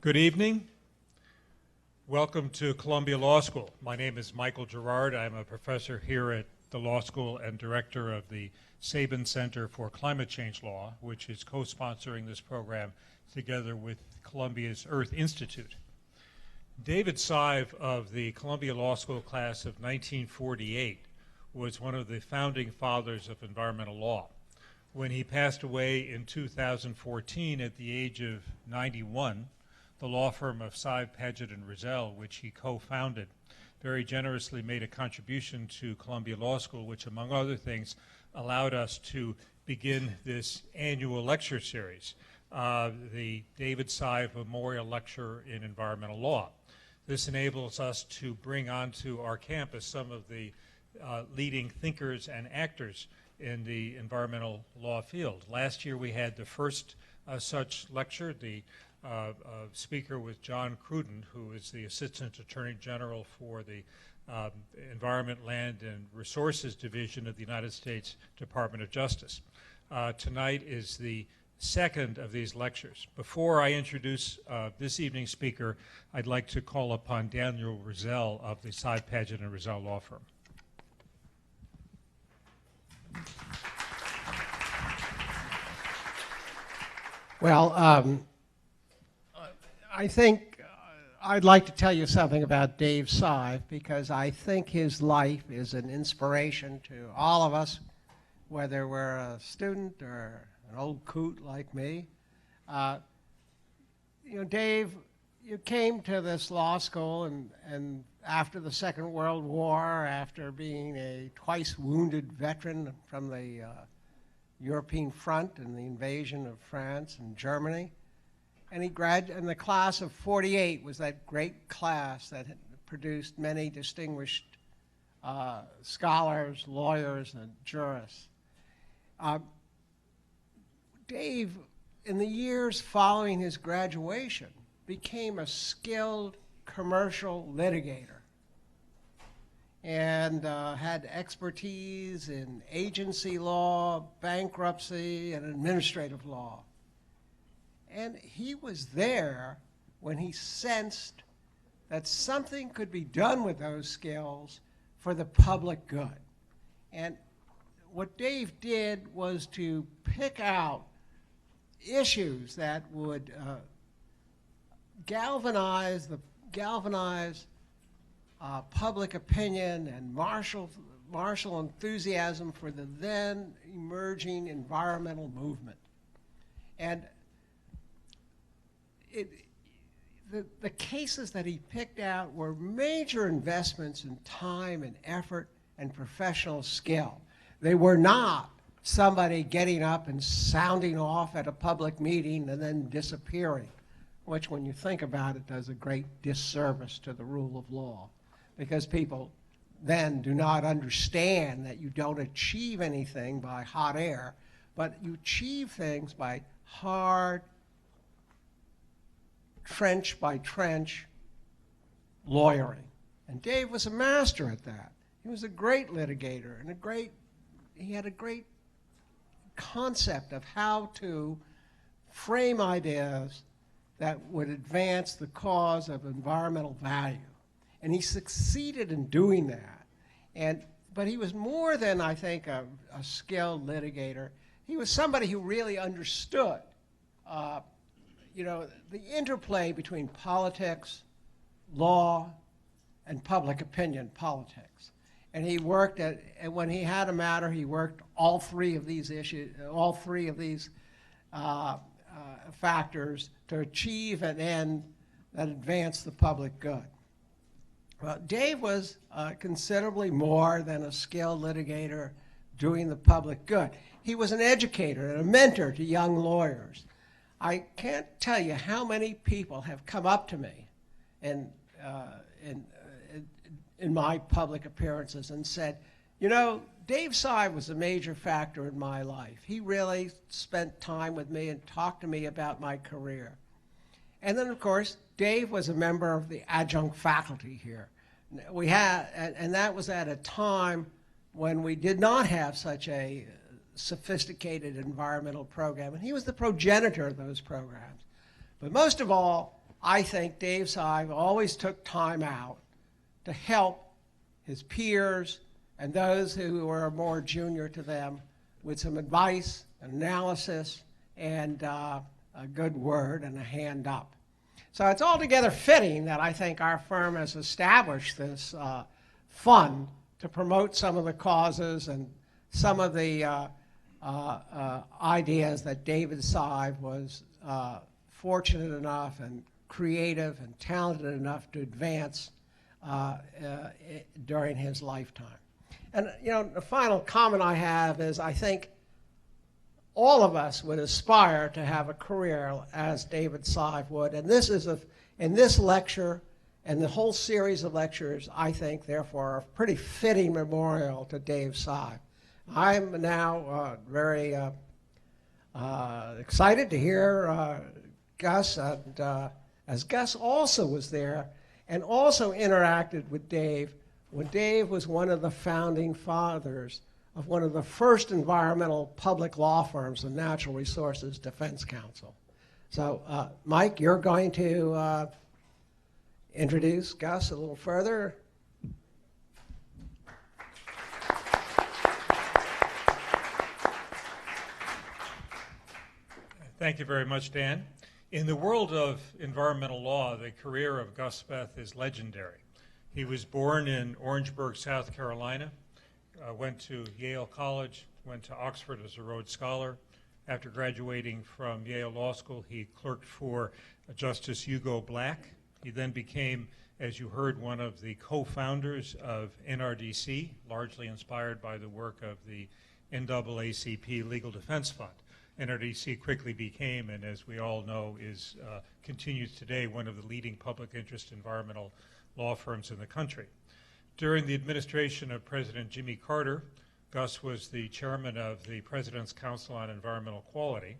Good evening. Welcome to Columbia Law School. My name is Michael Gerard. I'm a professor here at the law school and director of the Sabin Center for Climate Change Law, which is co-sponsoring this program together with Columbia's Earth Institute. David Sive of the Columbia Law School class of 1948 was one of the founding fathers of environmental law. When he passed away in 2014 at the age of 91, the law firm of Sive, Paget, and Rizal, which he co-founded, very generously made a contribution to Columbia Law School, which, among other things, allowed us to begin this annual lecture series, the David Sive Memorial Lecture in Environmental Law. This enables us to bring onto our campus some of the leading thinkers and actors in the environmental law field. Last year we had the first such lecture. The speaker was John Cruden, who is the Assistant Attorney General for the Environment, Land, and Resources Division of the United States Department of Justice. Tonight is the second of these lectures. Before I introduce this evening's speaker, I'd like to call upon Daniel Rizal of the Sive, Paget, and Rizal law firm. Well, I think I'd like to tell you something about Dave Sive, because I think his life is an inspiration to all of us, whether we're a student or an old coot like me. Dave, you came to this law school and after the Second World War, after being a twice wounded veteran from the European front and the invasion of France and Germany. And he graduated, and the class of 48 was that great class that had produced many distinguished scholars, lawyers, and jurists. Dave, in the years following his graduation, became a skilled commercial litigator and had expertise in agency law, bankruptcy, and administrative law. And he was there when he sensed that something could be done with those skills for the public good. And what Dave did was to pick out issues that would galvanize public opinion and martial enthusiasm for the then emerging environmental movement. And the cases that he picked out were major investments in time and effort and professional skill. They were not somebody getting up and sounding off at a public meeting and then disappearing, which, when you think about it, does a great disservice to the rule of law, because people then do not understand that you don't achieve anything by hot air, but you achieve things by hard, trench by trench lawyering. And Dave was a master at that. He was a great litigator and he had a great concept of how to frame ideas that would advance the cause of environmental value. And he succeeded in doing that. But he was more than, I think, a skilled litigator. He was somebody who really understood the interplay between politics, law, and public opinion politics. And he worked and when he had a matter, he worked all three of these factors to achieve an end that advanced the public good. Well, Dave was considerably more than a skilled litigator doing the public good. He was an educator and a mentor to young lawyers. I can't tell you how many people have come up to me in my public appearances and said, Dave Sive was a major factor in my life. He really spent time with me and talked to me about my career. And then, of course, Dave was a member of the adjunct faculty here. And that was at a time when we did not have such a sophisticated environmental program, and he was the progenitor of those programs. But most of all, I think Dave Sive always took time out to help his peers and those who were more junior to them with some advice, analysis, and a good word and a hand up. So it's altogether fitting that I think our firm has established this fund to promote some of the causes and some of the ideas that David Sive was fortunate enough and creative and talented enough to advance during his lifetime. And the final comment I have is I think all of us would aspire to have a career as David Sive would, and this is in this lecture and the whole series of lectures, I think, therefore, are a pretty fitting memorial to Dave Sive. I'm now very excited to hear Gus, and as Gus also was there and also interacted with Dave when Dave was one of the founding fathers of one of the first environmental public law firms, the Natural Resources Defense Council. So, Mike, you're going to introduce Gus a little further. Thank you very much, Dan. In the world of environmental law, the career of Gus Speth is legendary. He was born in Orangeburg, South Carolina, went to Yale College, went to Oxford as a Rhodes Scholar. After graduating from Yale Law School, he clerked for Justice Hugo Black. He then became, as you heard, one of the co-founders of NRDC, largely inspired by the work of the NAACP Legal Defense Fund. NRDC quickly became, and as we all know, continues today, one of the leading public interest environmental law firms in the country. During the administration of President Jimmy Carter, Gus was the chairman of the President's Council on Environmental Quality.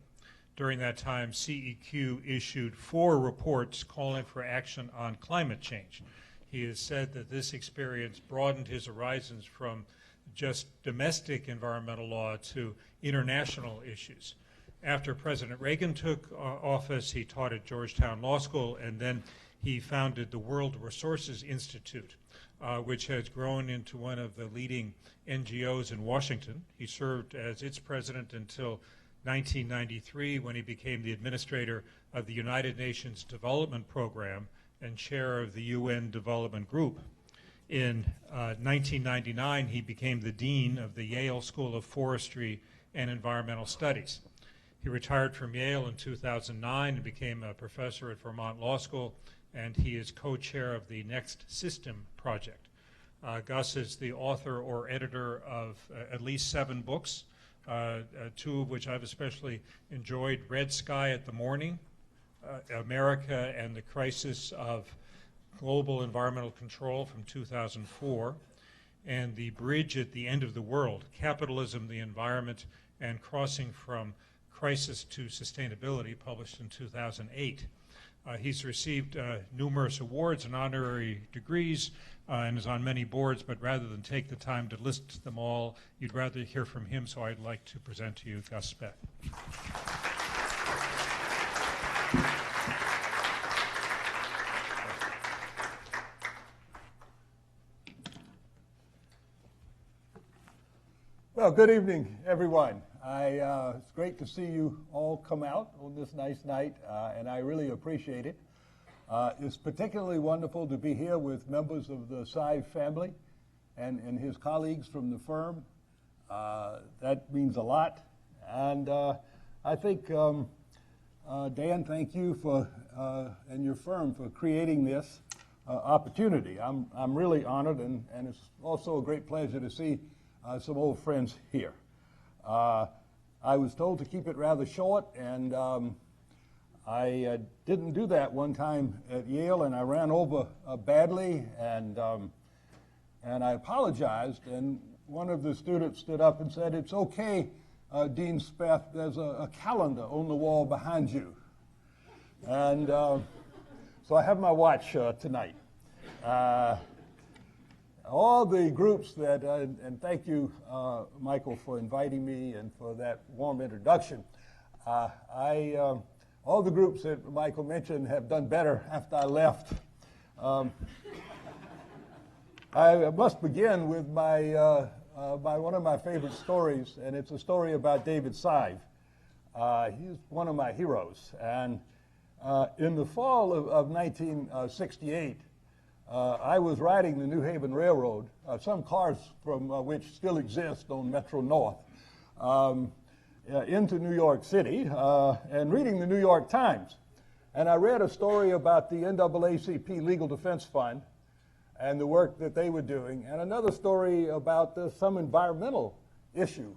During that time, CEQ issued 4 reports calling for action on climate change. He has said that this experience broadened his horizons from just domestic environmental law to international issues. After President Reagan took office, he taught at Georgetown Law School, and then he founded the World Resources Institute, which has grown into one of the leading NGOs in Washington. He served as its president until 1993, when he became the administrator of the United Nations Development Program and chair of the UN Development Group. In 1999, he became the dean of the Yale School of Forestry and Environmental Studies. He retired from Yale in 2009 and became a professor at Vermont Law School, and he is co-chair of the Next System project. Gus is the author or editor of at least 7 books, 2 of which I've especially enjoyed: Red Sky at the Morning, America and the Crisis of Global Environmental Control from 2004, and The Bridge at the End of the World, Capitalism, the Environment, and Crossing from Crisis to Sustainability, published in 2008. He's received numerous awards and honorary degrees and is on many boards, but rather than take the time to list them all, you'd rather hear from him, so I'd like to present to you Gus Speth. Well, good evening, everyone. It's great to see you all come out on this nice night, and I really appreciate it. It's particularly wonderful to be here with members of the Sive family and his colleagues from the firm. That means a lot. And I think, Dan, thank you for and your firm for creating this opportunity. I'm really honored, and it's also a great pleasure to see some old friends here. I was told to keep it rather short, and I didn't do that one time at Yale, and I ran over badly, and I apologized, and one of the students stood up and said, "It's okay, Dean Speth, there's a calendar on the wall behind you." And so I have my watch tonight. All the groups that, and thank you, Michael, for inviting me and for that warm introduction. I all the groups that Michael mentioned have done better after I left. I must begin with by one of my favorite stories, and it's a story about David Sive. He's one of my heroes. And in the fall of 1968, I was riding the New Haven Railroad, some cars from which still exist on Metro North, into New York City, and reading the New York Times. And I read a story about the NAACP Legal Defense Fund and the work that they were doing, and another story about some environmental issue.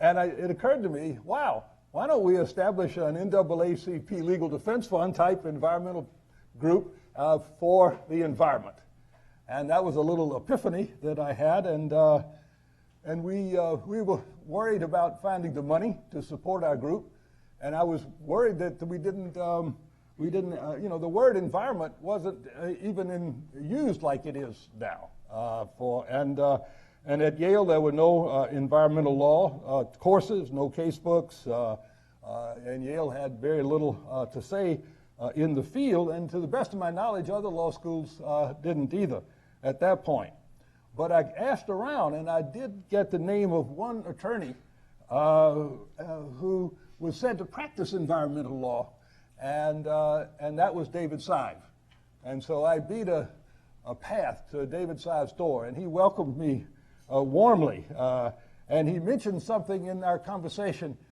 It occurred to me, wow, why don't we establish an NAACP Legal Defense Fund type environmental group for the environment? And that was a little epiphany that I had, and we were worried about finding the money to support our group, and I was worried that we didn't, the word environment wasn't even used like it is now. And at Yale, there were no environmental law courses, no case books, and Yale had very little to say in the field, and to the best of my knowledge, other law schools didn't either at that point. But I asked around, and I did get the name of one attorney who was said to practice environmental law, and that was David Sive. And so I beat a path to David Sive's door, and he welcomed me warmly. And he mentioned something in our conversation